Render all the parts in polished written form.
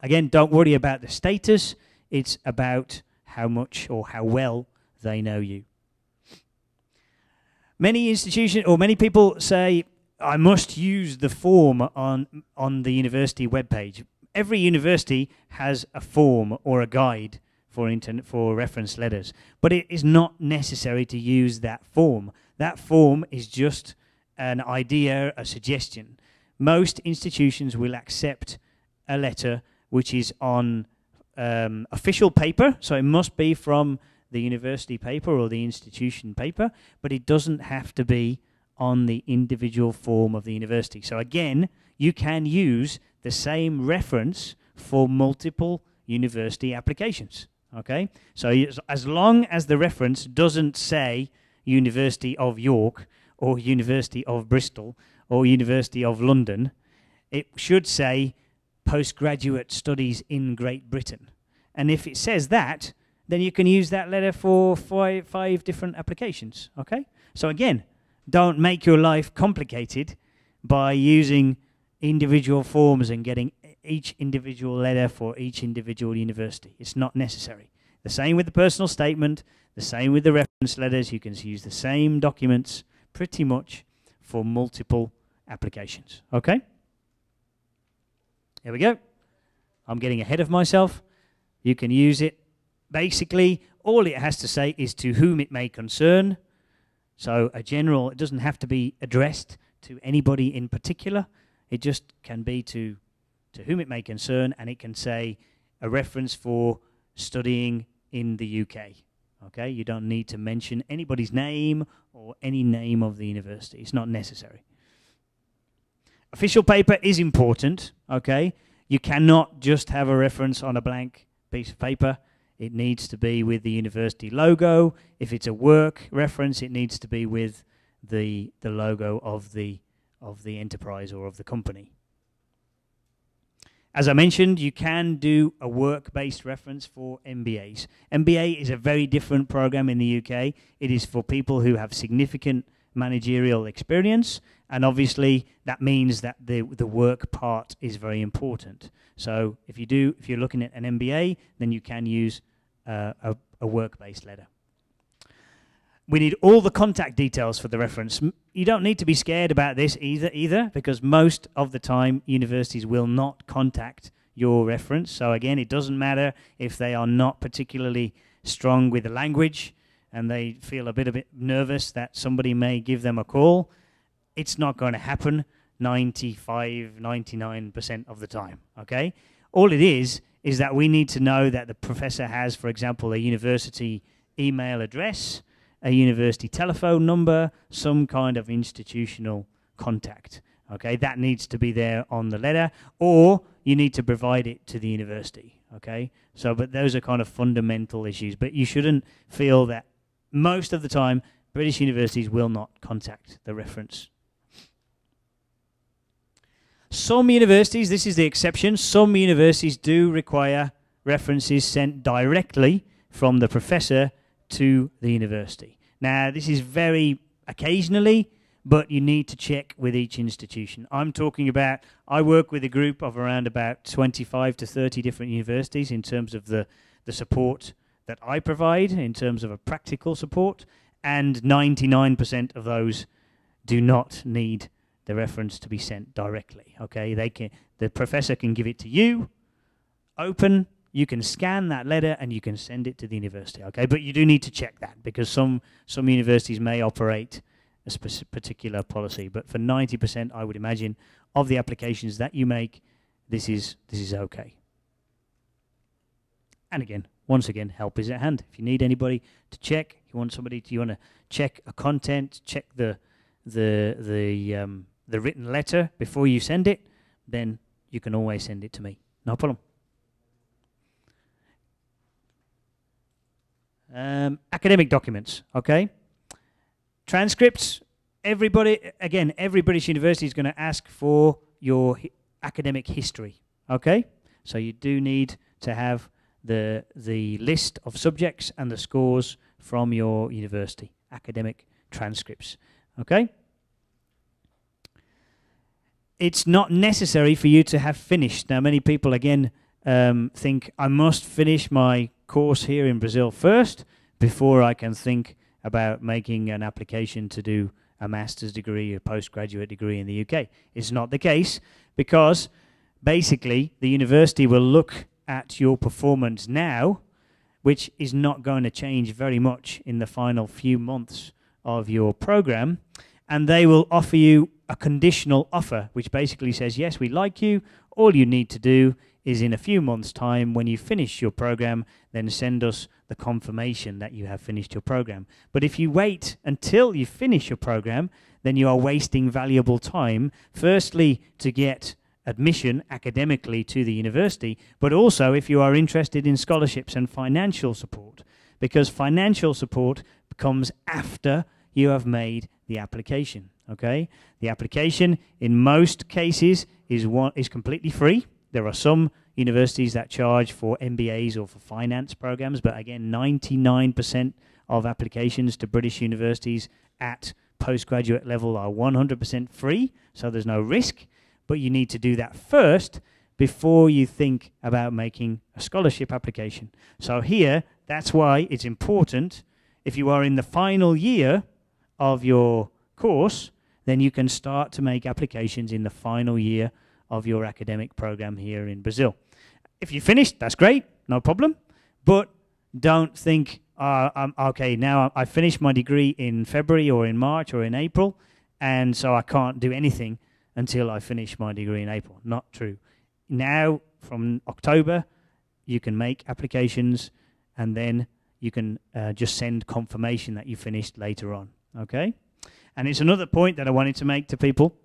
Again, don't worry about the status. It's about how much or how well they know you. Many institutions or many people say, I must use the form on the university webpage. Every university has a form or a guide for reference letters, but it is not necessary to use that form. That form is just an idea, a suggestion. Most institutions will accept a letter which is on official paper, so it must be from the university paper or the institution paper, but it doesn't have to be on the individual form of the university. So again, you can use the same reference for multiple university applications, okay? So as long as the reference doesn't say University of York or University of Bristol or University of London, it should say postgraduate studies in Great Britain. And if it says that, then you can use that letter for five different applications, okay? So again, don't make your life complicated by using individual forms and getting each individual letter for each individual university. It's not necessary. The same with the personal statement, the same with the reference letters. You can use the same documents pretty much for multiple applications, okay? Here we go. I'm getting ahead of myself. You can use it. Basically, all it has to say is to whom it may concern. So a general, it doesn't have to be addressed to anybody in particular. It just can be to whom it may concern, and it can say a reference for studying in the UK. Okay, you don't need to mention anybody's name or any name of the university. It's not necessary. Official paper is important, okay? You cannot just have a reference on a blank piece of paper. It needs to be with the university logo. If it's a work reference, it needs to be with the logo of the enterprise or of the company. As I mentioned, you can do a work-based reference for MBAs. MBA is a very different program in the UK. It is for people who have significant managerial experience, and obviously that means that the work part is very important. So if you're looking at an MBA, then you can use a work-based letter. We need all the contact details for the reference. You don't need to be scared about this either, because most of the time universities will not contact your reference. So again, it doesn't matter if they are not particularly strong with the language and they feel a bit nervous that somebody may give them a call. It's not going to happen 95, 99% of the time, okay? All it is that we need to know that the professor has, for example, a university email address, a university telephone number, some kind of institutional contact. Okay, that needs to be there on the letter, or you need to provide it to the university. Okay, so but those are kind of fundamental issues. But you shouldn't feel that most of the time British universities will not contact the reference. Some universities, this is the exception, some universities do require references sent directly from the professor to the university. Now, this is very occasionally, but you need to check with each institution. I'm talking about, I work with a group of around about 25 to 30 different universities in terms of the support that I provide, in terms of a practical support, and 99% of those do not need the reference to be sent directly. Okay, the professor can give it to you, open. You can scan that letter and you can send it to the university, okay? But you do need to check that because some universities may operate a particular policy. But for 90%, I would imagine, of the applications that you make, this is okay. And again, once again, help is at hand. If you need anybody to check, you want to check a content, check the written letter before you send it, then you can always send it to me. No problem. Academic documents, okay? Transcripts, every British university is going to ask for your academic history, okay? So you do need to have the list of subjects and the scores from your university, academic transcripts, okay? It's not necessary for you to have finished. Now, many people, again, think I must finish my course here in Brazil first before I can think about making an application to do a master's degree, a postgraduate degree in the UK. It's not the case, because basically the university will look at your performance now, which is not going to change very much in the final few months of your program, and they will offer you a conditional offer, which basically says, yes, we like you, all you need to do is in a few months' time, when you finish your program, then send us the confirmation that you have finished your program. But if you wait until you finish your program, then you are wasting valuable time, firstly to get admission academically to the university, but also if you are interested in scholarships and financial support, because financial support comes after you have made the application. Okay, the application in most cases is completely free. There are some universities that charge for MBAs or for finance programs, but again, 99% of applications to British universities at postgraduate level are 100% free, so there's no risk. But you need to do that first before you think about making a scholarship application. So here, that's why it's important, if you are in the final year of your course, then you can start to make applications in the final year of your academic program here in Brazil. If you finished, that's great, no problem. But don't think, okay, now I finished my degree in February or in March or in April, and so I can't do anything until I finish my degree in April. Not true. Now, from October, you can make applications, and then you can just send confirmation that you finished later on, okay? And it's another point that I wanted to make to people,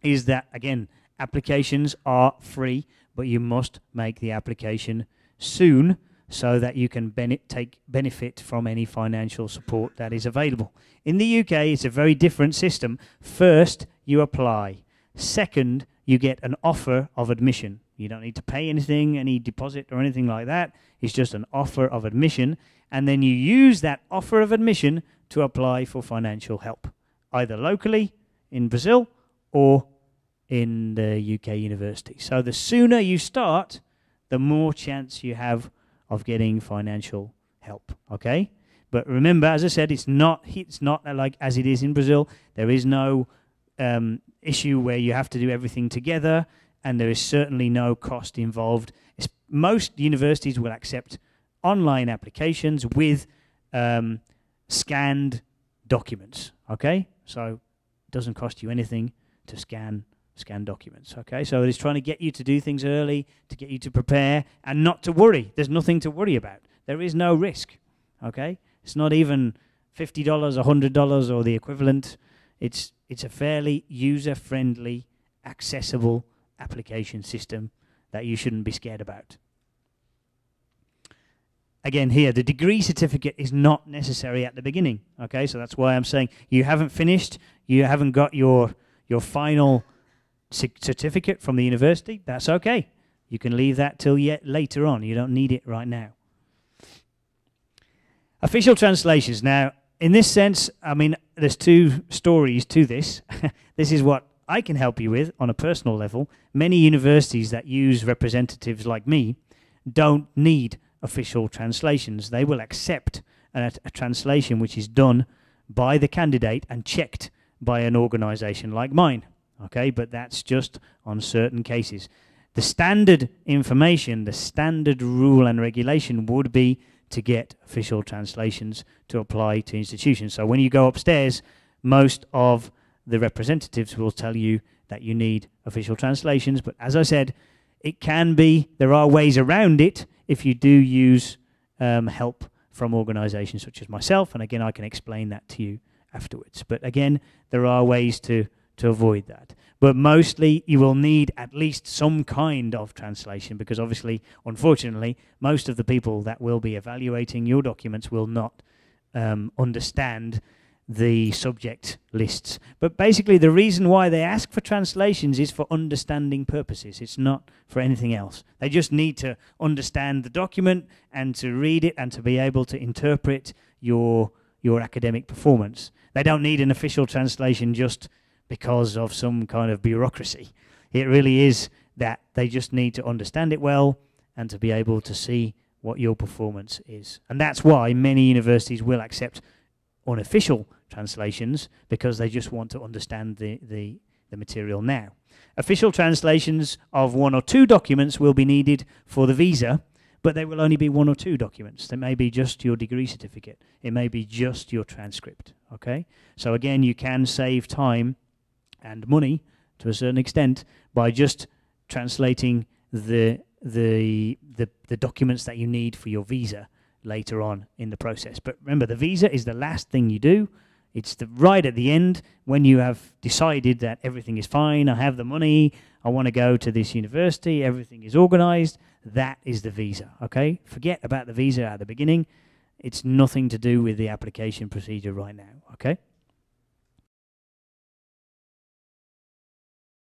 is that, again, applications are free, but you must make the application soon so that you can take benefit from any financial support that is available. In the UK, it's a very different system. First, you apply. Second, you get an offer of admission. You don't need to pay anything, any deposit or anything like that. It's just an offer of admission. And then you use that offer of admission to apply for financial help, either locally in Brazil or in the UK university. So the sooner you start, the more chance you have of getting financial help, okay? But remember, as I said, it's not like as it is in Brazil. There is no issue where you have to do everything together, and there is certainly no cost involved. Most universities will accept online applications with scanned documents, okay? So it doesn't cost you anything to scan documents, okay? So it's trying to get you to do things early, to get you to prepare, and not to worry. There's nothing to worry about. There is no risk, okay? It's not even $50, $100, or the equivalent. It's a fairly user-friendly, accessible application system that you shouldn't be scared about. Again, here, the degree certificate is not necessary at the beginning, okay? So that's why I'm saying you haven't finished, you haven't got your final certificate from the university, that's okay. You can leave that till later on. You don't need it right now. Official translations. Now, in this sense, I mean, there's two stories to this. This is what I can help you with on a personal level. Many universities that use representatives like me don't need official translations. They will accept a translation which is done by the candidate and checked by an organization like mine. Okay, but that's just on certain cases. The standard information, the standard rule and regulation would be to get official translations to apply to institutions. So when you go upstairs, most of the representatives will tell you that you need official translations. But as I said, it can be, there are ways around it if you do use help from organizations such as myself. And again, I can explain that to you afterwards. But again, there are ways to avoid that. But mostly you will need at least some kind of translation, because obviously, unfortunately, most of the people that will be evaluating your documents will not understand the subject lists. But basically the reason why they ask for translations is for understanding purposes. It's not for anything else. They just need to understand the document and to read it and to be able to interpret your academic performance. They don't need an official translation just because of some kind of bureaucracy. It really is that they just need to understand it well and to be able to see what your performance is. And that's why many universities will accept unofficial translations, because they just want to understand the material now. Official translations of 1 or 2 documents will be needed for the visa, but they will only be 1 or 2 documents. They may be just your degree certificate. It may be just your transcript, okay? So again, you can save time and money to a certain extent by just translating the documents that you need for your visa later on in the process. But remember, the visa is the last thing you do. It's right at the end, when you have decided that everything is fine, I have the money, I want to go to this university, everything is organized. That is the visa, okay? Forget about the visa at the beginning. It's nothing to do with the application procedure right now, okay?